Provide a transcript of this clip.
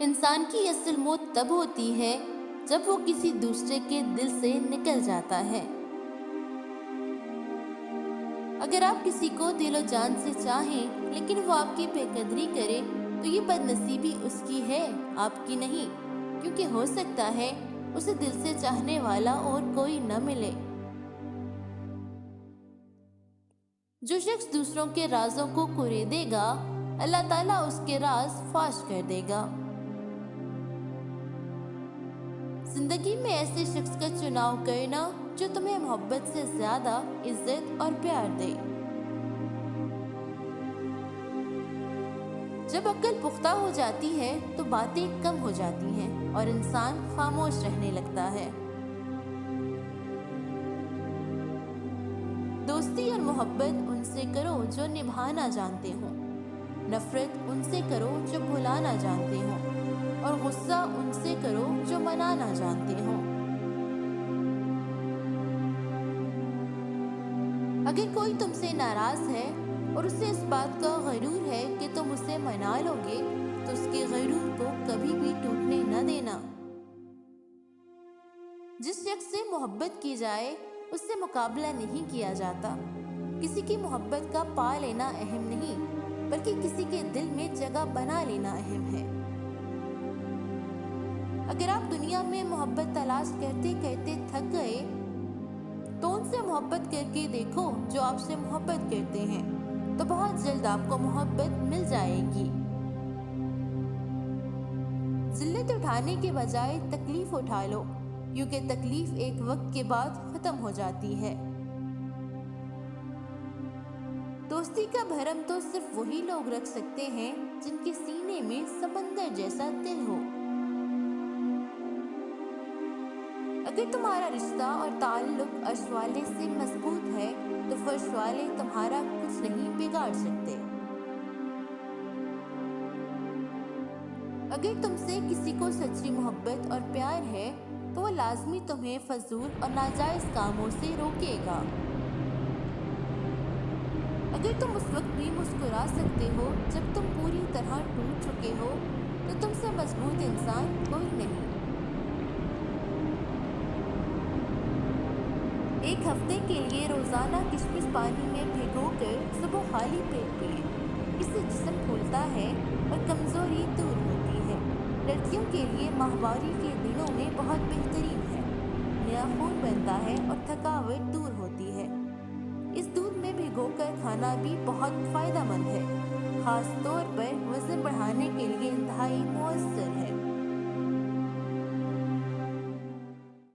انسان کی اصل موت تب ہوتی ہے جب وہ کسی دوسرے کے دل سے نکل جاتا ہے۔ اگر آپ کسی کو دل و جان سے چاہیں لیکن وہ آپ کی بے قدری کرے تو یہ بد نصیبی اس کی ہے، آپ کی نہیں، کیونکہ ہو سکتا ہے اسے دل سے چاہنے والا اور کوئی نہ ملے۔ جو شخص دوسروں کے رازوں کو کریدے گا، اللہ تعالیٰ اس کے راز فاش کر دے گا۔ زندگی میں ایسے شخص کا چناؤ کرنا جو تمہیں محبت سے زیادہ عزت اور پیار دے۔ جب عقل پختہ ہو جاتی ہے تو باتیں کم ہو جاتی ہیں اور انسان خاموش رہنے لگتا ہے۔ دوستی اور محبت ان سے کرو جو نبھانا جانتے ہوں، نفرت ان سے کرو جو بھلانا جانتے ہوں، اور غصہ ان سے کرو جو منانا جانتے ہوں۔ اگر کوئی تم سے ناراض ہے اور اسے اس بات کا غرور ہے کہ تم اسے منا لو گے تو اس کے غرور کو کبھی بھی ٹوٹنے نہ دینا۔ جس شخص سے محبت کی جائے اس سے مقابلہ نہیں کیا جاتا۔ کسی کی محبت کا پا لینا اہم نہیں بلکہ کسی کے دل میں جگہ بنا لینا اہم ہے۔ اگر آپ دنیا میں محبت تلاش کرتے کرتے تھک گئے تو ان سے محبت کر کے دیکھو جو آپ سے محبت کرتے ہیں، تو بہت جلد آپ کو محبت مل جائے گی۔ ذلت اٹھانے کے بجائے تکلیف اٹھا لو، کیونکہ تکلیف ایک وقت کے بعد ختم ہو جاتی ہے۔ دوستی کا بھرم تو صرف وہی لوگ رکھ سکتے ہیں جن کے سینے میں سمندر جیسا دل ہو۔ اگر تمہارا رشتہ اور تعلق عرش والے سے مضبوط ہے تو فرش والے تمہارا کچھ نہیں بگاڑ سکتے۔ اگر تم سے کسی کو سچی محبت اور پیار ہے تو وہ لازمی تمہیں فضول اور ناجائز کاموں سے روکے گا۔ اگر تم اس وقت بھی مسکرا سکتے ہو جب تم پوری طرح ٹوٹ چکے ہو تو تم سے مضبوط انسان کوئی نہیں۔ ایک ہفتے کے لیے روزانہ کشمش پانی میں بھگو کر صبح خالی پیٹ پئیں، اس سے جسم کھلتا ہے اور کمزوری دور ہوتی ہے۔ لڑکیوں کے لیے ماہواری کے دنوں میں بہت بہترین ہے، نیا خون بنتا ہے اور تھکاوٹ دور ہوتی ہے۔ اس دودھ میں بھگو کر کھانا بھی بہت فائدہ مند ہے، خاص طور پر وہ